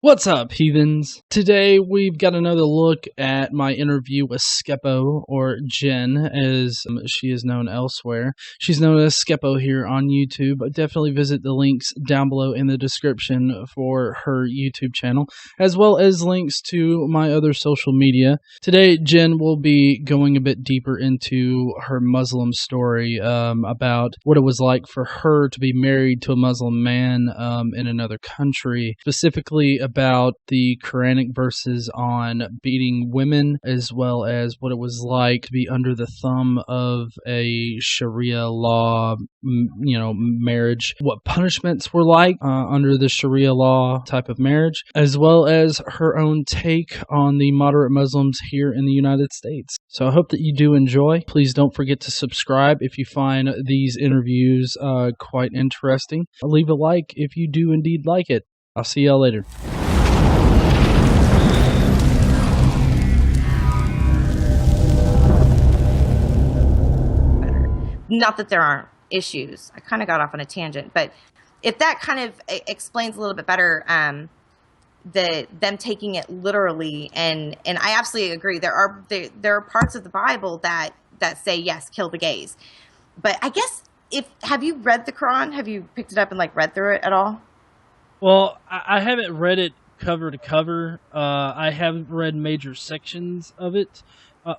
What's up, heathens? Today we've got another look at my interview with Skepo, or Jenn, as she is known elsewhere. She's known as Skepo here on YouTube. Definitely visit the links down below in the description for her YouTube channel, as well as links to my other social media. Today, Jenn will be going a bit deeper into her Muslim story, about what it was like for her to be married to a Muslim man in another country, specifically about the Quranic verses on beating women, as well as what it was like to be under the thumb of a Sharia law, marriage, what punishments were like under the Sharia law type of marriage, as well as her own take on the moderate Muslims here in the United States. So I hope that you do enjoy. Please don't forget to subscribe if you find these interviews quite interesting. Leave a like if you do indeed like it. I'll see y'all later. Not that there aren't issues. I kind of got off on a tangent, but if that kind of explains a little bit better them taking it literally, and I absolutely agree. There are parts of the Bible that say yes, kill the gays. But I guess have you read the Quran? Have you picked it up and read through it at all? Well, I haven't read it cover to cover. I haven't read major sections of it.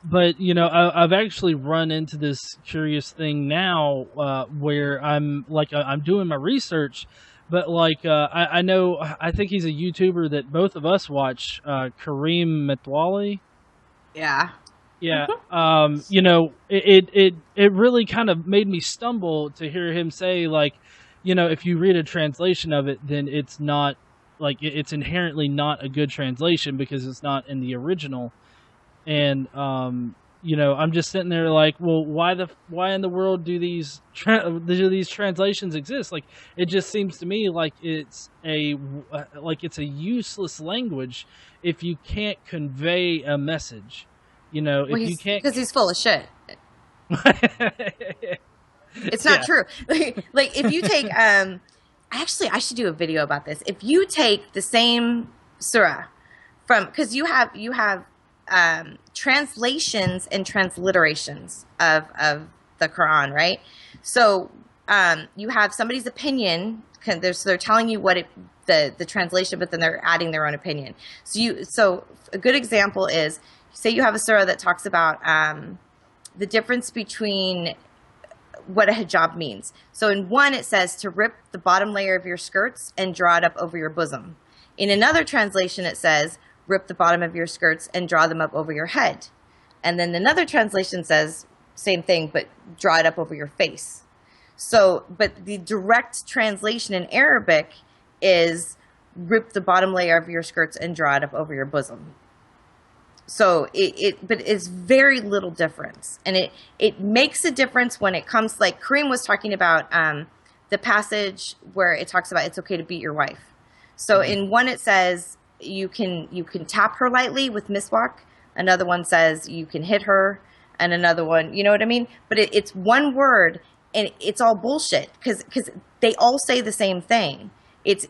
But, I've actually run into this curious thing now where I'm doing my research, but I think he's a YouTuber that both of us watch, Kareem Metwali. Yeah. Yeah. It really kind of made me stumble to hear him say, if you read a translation of it, then it's not, it's inherently not a good translation because it's not in the original. And I'm just sitting there well, why in the world do these translations exist? It just seems to me like it's a useless language if you can't convey a message. If you can't, because he's full of shit. It's not true. If you take actually, I should do a video about this. If you take the same surah because you have translations and transliterations of the Quran, right? So you have somebody's opinion. They're telling you what the translation, but then they're adding their own opinion. So a good example is, say you have a surah that talks about the difference between what a hijab means. So in one, it says to rip the bottom layer of your skirts and draw it up over your bosom. In another translation, it says rip the bottom of your skirts and draw them up over your head. And then another translation says same thing, but draw it up over your face. So, but the direct translation in Arabic is rip the bottom layer of your skirts and draw it up over your bosom. So but it's very little difference. And it makes a difference when it comes, like Kareem was talking about the passage where it talks about it's okay to beat your wife. So in one it says you can tap her lightly with miswak. Another one says you can hit her, and another one, you know what I mean? But it's one word, and it's all bullshit because they all say the same thing. It's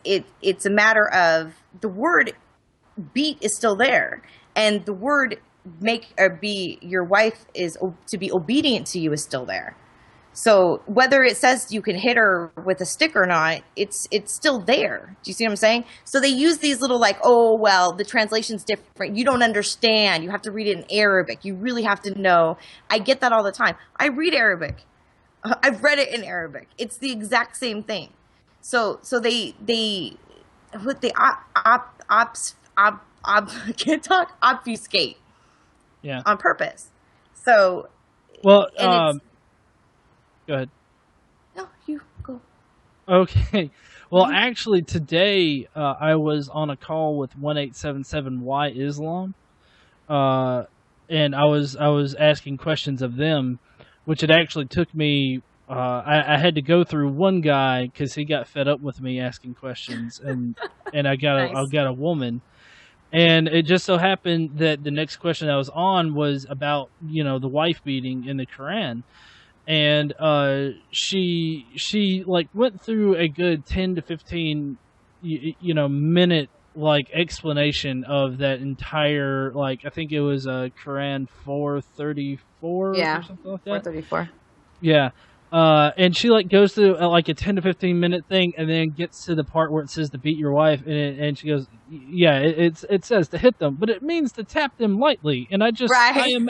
a matter of the word beat is still there, and the word make or be your wife is to be obedient to you is still there. So whether it says you can hit her with a stick or not, it's still there. Do you see what I'm saying? So they use these little the translation's different. You don't understand. You have to read it in Arabic. You really have to know. I get that all the time. I read Arabic. I've read it in Arabic. It's the exact same thing. So they can't talk, obfuscate. Yeah. On purpose. So well, go ahead. No, you go. Okay. Well, actually, today I was on a call with 1877Y Islam, and I was asking questions of them, which it actually took me. I had to go through one guy because he got fed up with me asking questions, and I got Nice. I got a woman. And it just so happened that the next question I was on was about, the wife beating in the Quran. And she went through a good 10 to 15 minute like explanation of that entire, like, I think it was Quran 434 or Yeah, something like that. 434. Yeah. And she like goes through like a 10 to 15 minute thing, and then gets to the part where it says to beat your wife, and she goes, "Yeah, it says to hit them, but it means to tap them lightly." And Right.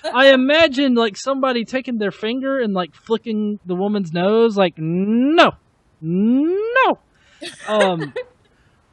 I imagine like somebody taking their finger and like flicking the woman's nose, like, no, no. Um,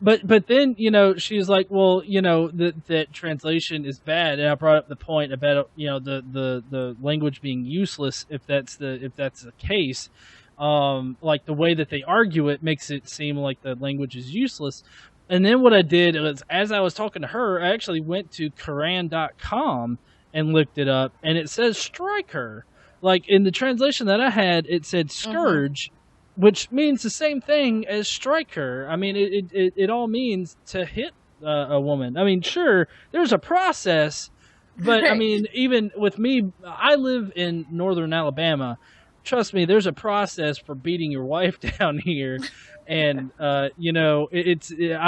but then, she's like, well, that translation is bad, and I brought up the point about, the language being useless if that's the case. Like the way that they argue it makes it seem like the language is useless. And then what I did was, as I was talking to her, I actually went to Quran.com and looked it up, and it says strike her. Like in the translation that I had, it said scourge, which means the same thing as strike her. I mean, it all means to hit a woman. I mean, sure, there's a process, but I Right. mean, even with me, I live in northern Alabama. Trust me, there's a process for beating your wife down here, and I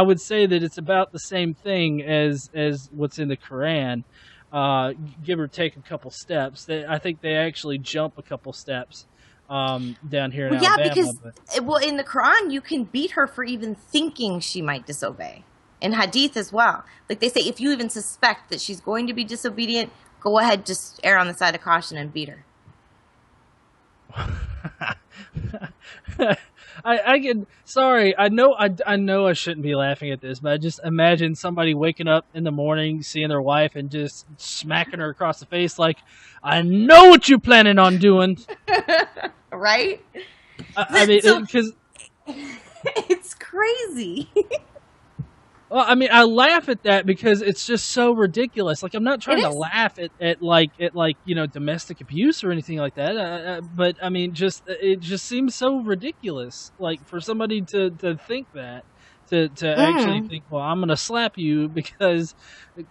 would say that it's about the same thing as what's in the Quran, give or take a couple steps. I think they actually jump a couple steps down here in Well, yeah, Alabama. because But in the Quran you can beat her for even thinking she might disobey. In Hadith as well, like they say, if you even suspect that she's going to be disobedient, go ahead, just err on the side of caution and beat her. I can. Sorry, I know I shouldn't be laughing at this, but I just imagine somebody waking up in the morning, seeing their wife, and just smacking her across the face, like, "I know what you're planning on doing." Right? I mean, So because it's crazy. well, I mean, I laugh at that because it's just so ridiculous. Like, I'm not It trying to is. laugh at domestic abuse or anything like that. But I mean, it just seems so ridiculous. Like for somebody to think that, to actually Mm. think, well, I'm gonna slap you because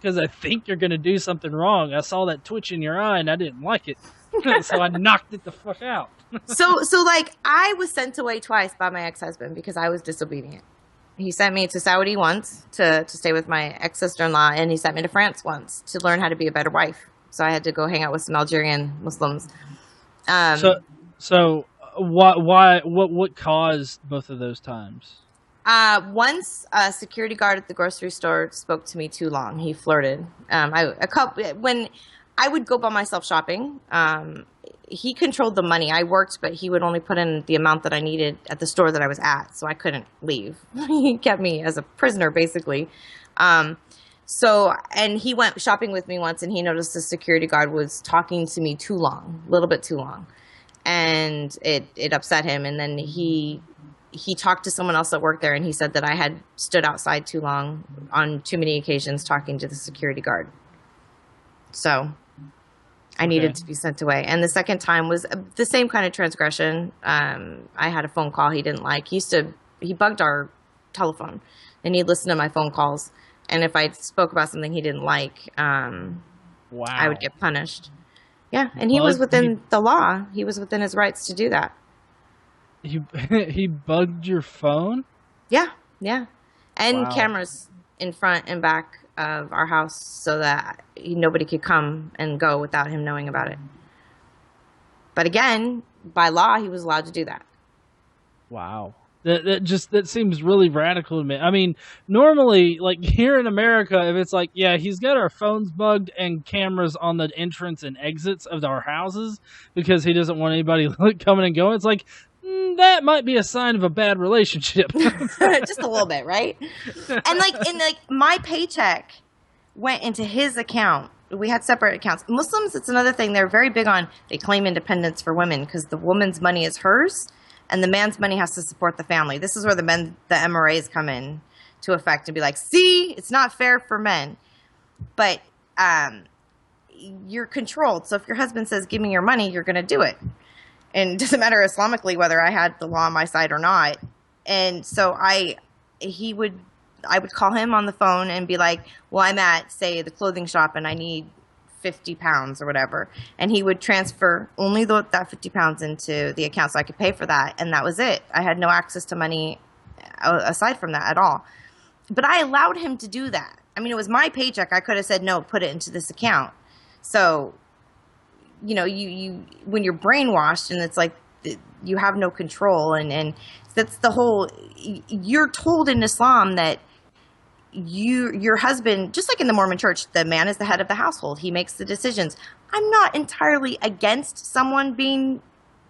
I think you're gonna do something wrong. I saw that twitch in your eye and I didn't like it, so I knocked it the fuck out. So like I was sent away twice by my ex-husband because I was disobedient. He sent me to Saudi once to stay with my ex-sister-in-law, and he sent me to France once to learn how to be a better wife. So I had to go hang out with some Algerian Muslims. So Um, what caused both of those times? Once a security guard at the grocery store spoke to me too long. He flirted. When I would go by myself shopping, he controlled the money. I worked, but he would only put in the amount that I needed at the store that I was at, so I couldn't leave. He kept me as a prisoner, basically. And he went shopping with me once, and he noticed the security guard was talking to me too long, a little bit too long, and it upset him. And then he talked to someone else that worked there, and he said that I had stood outside too long on too many occasions talking to the security guard. So I needed to be sent away. And the second time was the same kind of transgression. I had a phone call he didn't like. He bugged our telephone, and he'd listen to my phone calls. And if I spoke about something he didn't like, Wow. I would get punished. Yeah, and he was within the law. He was within his rights to do that. He bugged your phone? Yeah, yeah. And Wow. cameras in front and back of our house so that nobody could come and go without him knowing about it. But again, by law, he was allowed to do that. Wow. That seems really radical to me. I mean, normally, like here in America, if it's like, yeah, he's got our phones bugged and cameras on the entrance and exits of our houses because he doesn't want anybody coming and going, it's like, that might be a sign of a bad relationship. Just a little bit, right? And like my paycheck went into his account. We had separate accounts. Muslims, it's another thing. They're very big on, they claim independence for women because the woman's money is hers and the man's money has to support the family. This is where the MRAs come in to effect and be like, see, it's not fair for men. But you're controlled. So if your husband says, give me your money, you're going to do it. And it doesn't matter Islamically whether I had the law on my side or not. And so I would call him on the phone and be like, well, I'm at, say, the clothing shop and I need 50 pounds or whatever. And he would transfer only that 50 pounds into the account so I could pay for that. And that was it. I had no access to money aside from that at all. but I allowed him to do that. I mean, it was my paycheck. I could have said, no, put it into this account. So, you know, you when you're brainwashed and it's like you have no control, and that's the whole, you're told in Islam that your husband, just like in the Mormon church, the man is the head of the household. He makes the decisions. I'm not entirely against someone being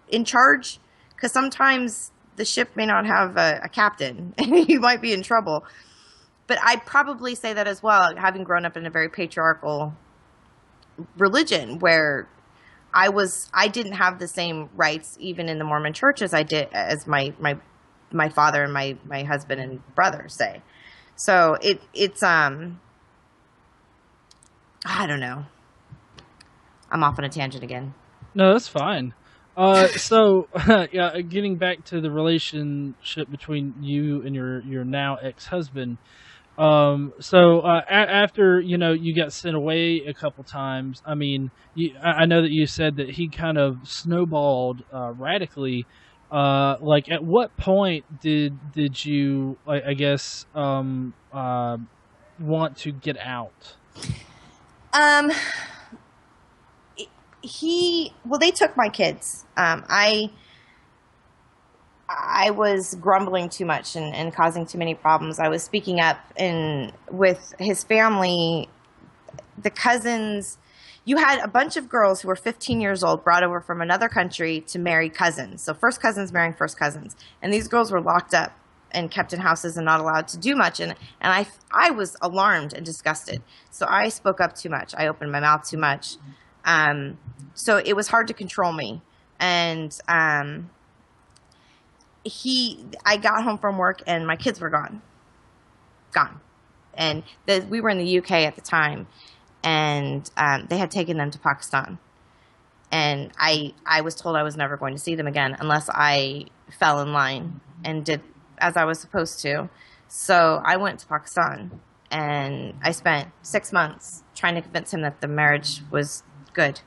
in charge, because sometimes the ship may not have a captain and you might be in trouble. But I'd probably say that as well, having grown up in a very patriarchal religion where I didn't have the same rights even in the Mormon church as I did, as my father and my husband and brother say. So it's I don't know. I'm off on a tangent again. No, that's fine. So yeah, getting back to the relationship between you and your now ex-husband. After, you know, you got sent away a couple times, I mean, I know that you said that he kind of snowballed radically. Like, at what point did you, I guess, want to get out? They took my kids. I was grumbling too much and causing too many problems. I was speaking up with his family, the cousins. You had a bunch of girls who were 15 years old brought over from another country to marry cousins. So first cousins marrying first cousins. And these girls were locked up and kept in houses and not allowed to do much. And I was alarmed and disgusted. So I spoke up too much. I opened my mouth too much. So it was hard to control me. And I got home from work and my kids were gone. And we were in the UK at the time, and they had taken them to Pakistan. And I was told I was never going to see them again unless I fell in line and did as I was supposed to. So I went to Pakistan, and I spent 6 months trying to convince him that the marriage was good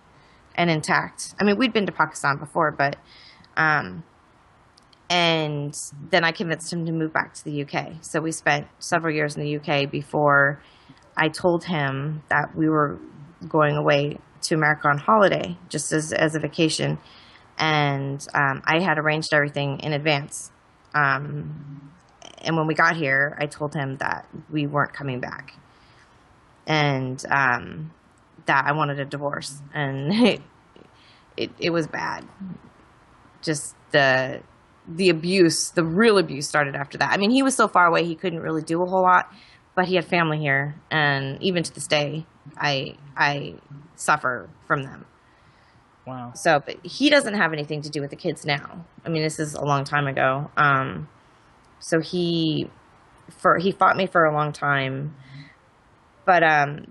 and intact. I mean, we'd been to Pakistan before, but and then I convinced him to move back to the UK. So we spent several years in the UK before I told him that we were going away to America on holiday, just as a vacation. And I had arranged everything in advance. And when we got here, I told him that we weren't coming back. And that I wanted a divorce. And it was bad. Just the abuse, the real abuse started after that. I mean, he was so far away, he couldn't really do a whole lot, but he had family here. And even to this day, I suffer from them. Wow. So, but he doesn't have anything to do with the kids now. I mean, this is a long time ago. So he fought me for a long time. But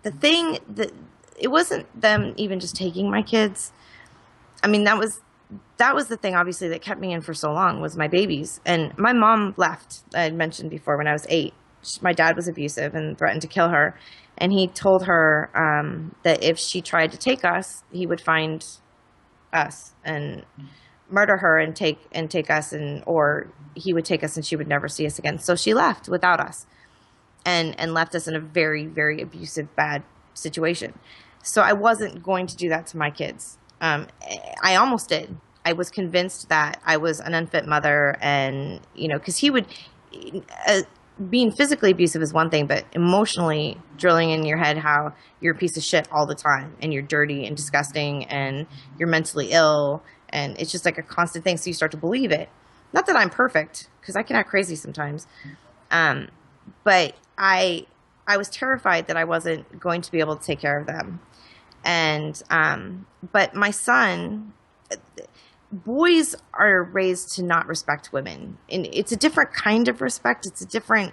the thing that it wasn't them even just taking my kids. I mean, that was the thing, obviously, that kept me in for so long was my babies. And my mom left, I had mentioned before, when I was 8. My dad was abusive and threatened to kill her. And he told her that if she tried to take us, he would find us and murder her and take us, or he would take us and she would never see us again. So she left without us and left us in a very, very abusive, bad situation. So I wasn't going to do that to my kids. I almost did. I was convinced that I was an unfit mother, and, you know, because he would, being physically abusive is one thing, but emotionally drilling in your head how you're a piece of shit all the time, and you're dirty and disgusting, and you're mentally ill, and it's just like a constant thing, so you start to believe it. Not that I'm perfect, because I can act crazy sometimes, but I was terrified that I wasn't going to be able to take care of them. And, but my son, boys are raised to not respect women, and it's a different kind of respect. It's a different,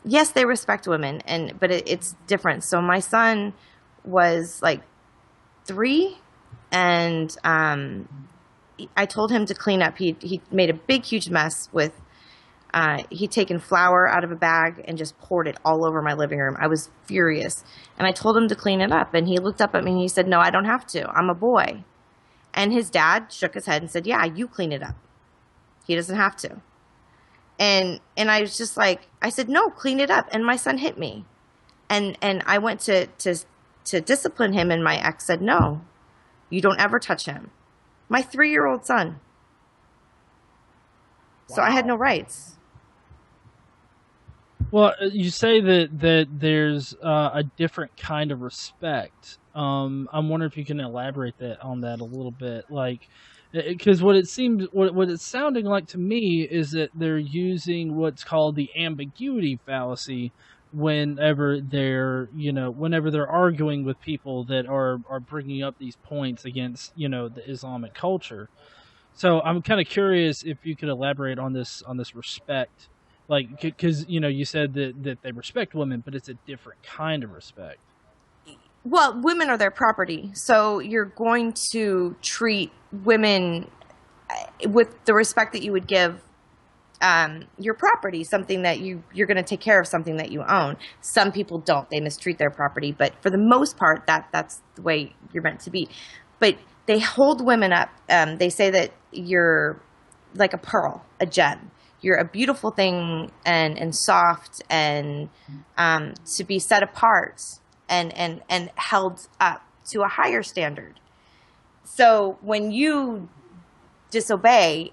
yes, they respect women, but it's different. So my son was like 3, and, I told him to clean up. He made a big, huge mess with, he'd taken flour out of a bag and just poured it all over my living room. I was furious. And I told him to clean it up. And he looked up at me and he said, "No, I don't have to. I'm a boy." And his dad shook his head and said, "Yeah, you clean it up. He doesn't have to." And I was just like, I said, no, clean it up. And my son hit me. And I went to discipline him, and my ex said, no, you don't ever touch him. My 3-year-old son. Wow. So I had no rights. Well, you say that there's a different kind of respect. I'm wondering if you can elaborate on that a little bit, like, because what it's sounding like to me is that they're using what's called the ambiguity fallacy whenever they're arguing with people that are bringing up these points against the Islamic culture. So I'm kind of curious if you could elaborate on this respect. Like, because, you said that they respect women, but it's a different kind of respect. Well, women are their property. So you're going to treat women with the respect that you would give your property, something that you're going to take care of, something that you own. Some people don't. They mistreat their property. But for the most part, that's the way you're meant to be. But they hold women up. They say that you're like a pearl, a gem. You're a beautiful thing and soft and to be set apart and held up to a higher standard. So when you disobey,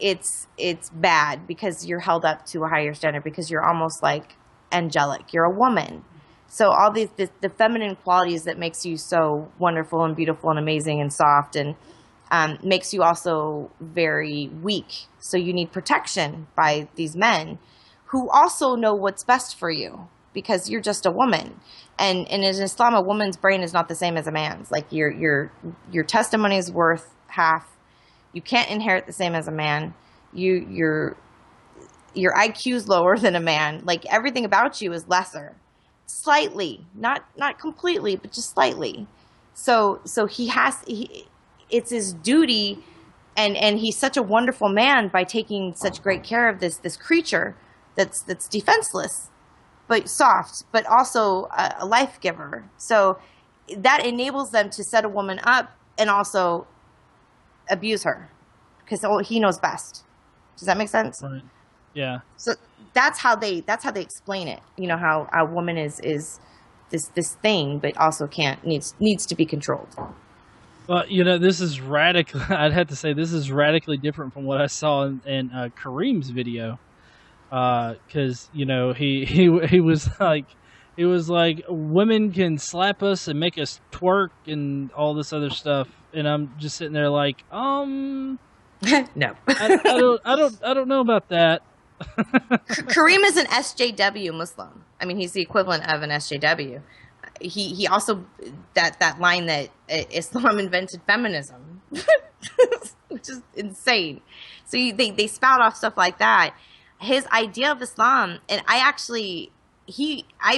it's bad because you're held up to a higher standard, because you're almost like angelic. You're a woman. So all the feminine qualities that makes you so wonderful and beautiful and amazing and soft and makes you also very weak. So you need protection by these men who also know what's best for you, because you're just a woman. And in Islam, a woman's brain is not the same as a man's. Like your testimony is worth half. You can't inherit the same as a man. Your IQ is lower than a man. Like everything about you is lesser, slightly, not completely, but just slightly. So it's his duty, and he's such a wonderful man by taking such great care of this creature that's defenseless, but soft, but also a life giver. So that enables them to set a woman up and also abuse her, because he knows best. Does that make sense? Right. Yeah. So that's how they explain it. How a woman is this thing, but also needs to be controlled. Well, this is radical. I'd have to say this is radically different from what I saw in Kareem's video, because he was like women can slap us and make us twerk and all this other stuff, and I'm just sitting there like, no, I don't know about that. Kareem is an SJW Muslim. I mean, he's the equivalent of an SJW. He also that line that Islam invented feminism, which is insane. So they spout off stuff like that. His idea of Islam, and I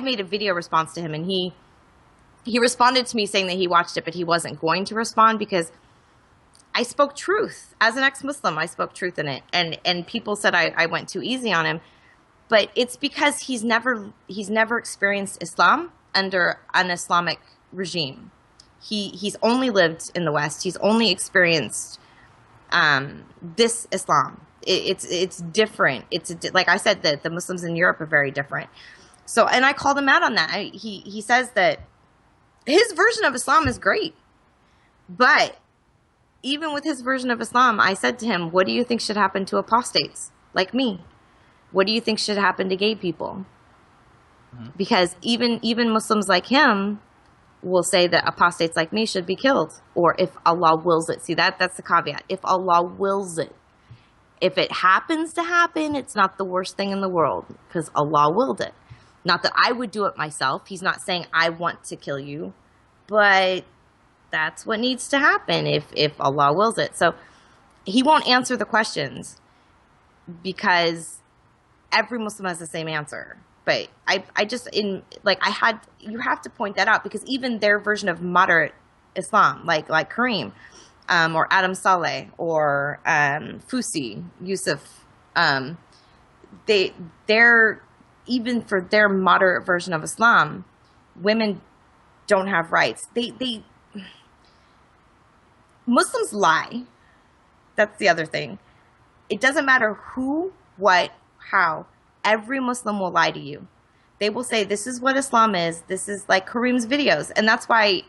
made a video response to him, and he responded to me saying that he watched it, but he wasn't going to respond because I spoke truth. As an ex-Muslim, I spoke truth in it, and people said I went too easy on him, but it's because he's never experienced Islam under an Islamic regime. He's only lived in the West. He's only experienced this Islam. It's different. Like I said, the Muslims in Europe are very different. So, and I called him out on that. He says that his version of Islam is great, but even with his version of Islam, I said to him, what do you think should happen to apostates like me? What do you think should happen to gay people? Because even Muslims like him will say that apostates like me should be killed, or if Allah wills it. See, that's the caveat. If Allah wills it. If it happens to happen, it's not the worst thing in the world, because Allah willed it. Not that I would do it myself. He's not saying I want to kill you, but that's what needs to happen if Allah wills it. So he won't answer the questions because every Muslim has the same answer. But you have to point that out, because even their version of moderate Islam, like Kareem, or Adam Saleh, or Fusi, Yusuf, they're even for their moderate version of Islam, women don't have rights. Muslims lie. That's the other thing. It doesn't matter who what, how. Every Muslim will lie to you. They will say, this is what Islam is. This is like Kareem's videos. And that's why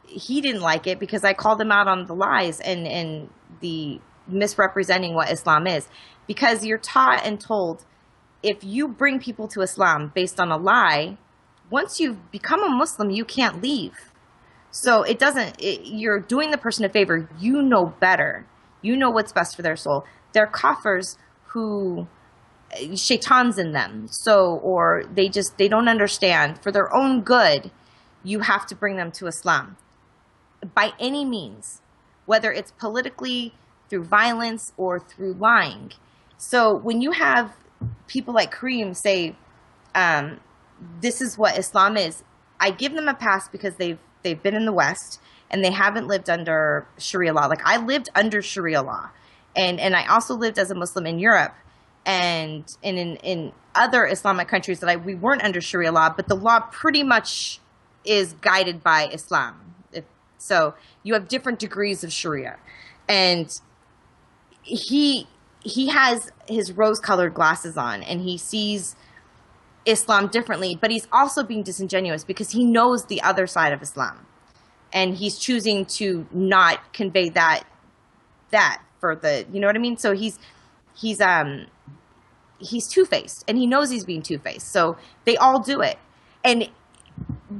he didn't like it, because I called him out on the lies and the misrepresenting what Islam is. Because you're taught and told, if you bring people to Islam based on a lie, once you've become a Muslim, you can't leave. So you're doing the person a favor. You know better. You know what's best for their soul. They're kafirs who, shaitans in them. So, or they don't understand. For their own good, you have to bring them to Islam. By any means, whether it's politically, through violence, or through lying. So when you have people like Kareem say, this is what Islam is, I give them a pass because they've been in the West and they haven't lived under Sharia law. Like, I lived under Sharia law, and I also lived as a Muslim in Europe and in other Islamic countries that we weren't under Sharia law, but the law pretty much is guided by Islam. So you have different degrees of Sharia, and he has his rose-colored glasses on, and he sees Islam differently, but he's also being disingenuous because he knows the other side of Islam, and he's choosing to not convey that for the, you know what I mean? So he's two-faced, and he knows he's being two-faced. So they all do it. And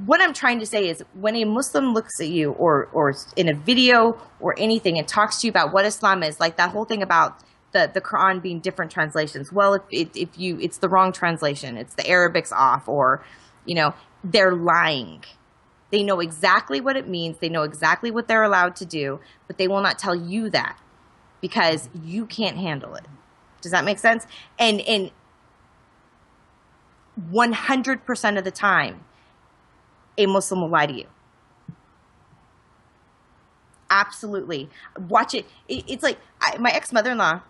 what I'm trying to say is, when a Muslim looks at you or in a video or anything and talks to you about what Islam is, like that whole thing about the Qur'an being different translations. Well, it's the wrong translation. It's the Arabic's off, or, they're lying. They know exactly what it means. They know exactly what they're allowed to do, but they will not tell you that because you can't handle it. Does that make sense? And 100% of the time, a Muslim will lie to you. Absolutely. Watch it. It's like my ex-mother-in-law,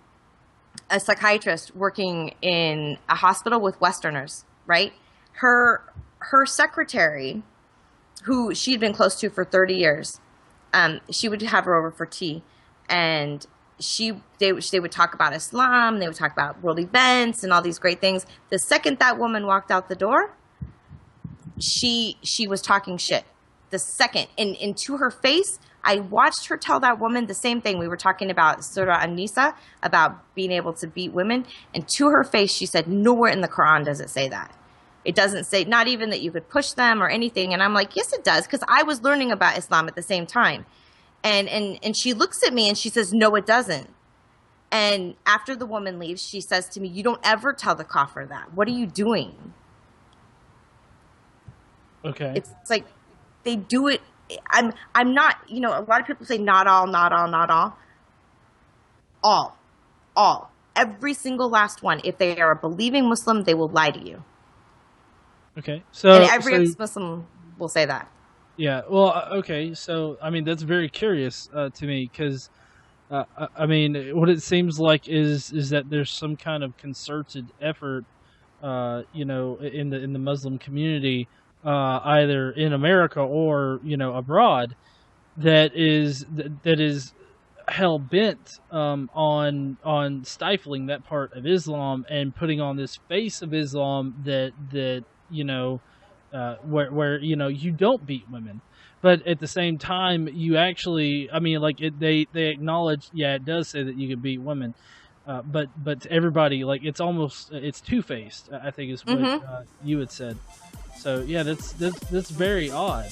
a psychiatrist working in a hospital with Westerners, right? Her secretary, who she had been close to for 30 years, she would have her over for tea, and they would talk about Islam, they would talk about world events and all these great things. The second that woman walked out the door, she was talking shit. The second, and to her face, I watched her tell that woman the same thing. We were talking about Surah An-Nisa, about being able to beat women, and to her face, she said, nowhere in the Quran does it say that. It doesn't say, not even that you could push them or anything. And I'm like, yes, it does, because I was learning about Islam at the same time. And she looks at me and she says, no, it doesn't. And after the woman leaves, she says to me, you don't ever tell the kafir that. What are you doing? Okay. It's like they do it. I'm not, a lot of people say not all. All. Every single last one. If they are a believing Muslim, they will lie to you. Okay. So, and every ex-Muslim will say that. Yeah. Well, okay. So, I mean, that's very curious to me, because, I mean, what it seems like is that there's some kind of concerted effort, in the Muslim community, either in America or, abroad, that is hell bent on stifling that part of Islam and putting on this face of Islam that where you don't beat women, but at the same time you actually, I mean, like they acknowledge, yeah, it does say that you can beat women, but to everybody, like it's two-faced, I think is what you had said. So yeah, that's very odd.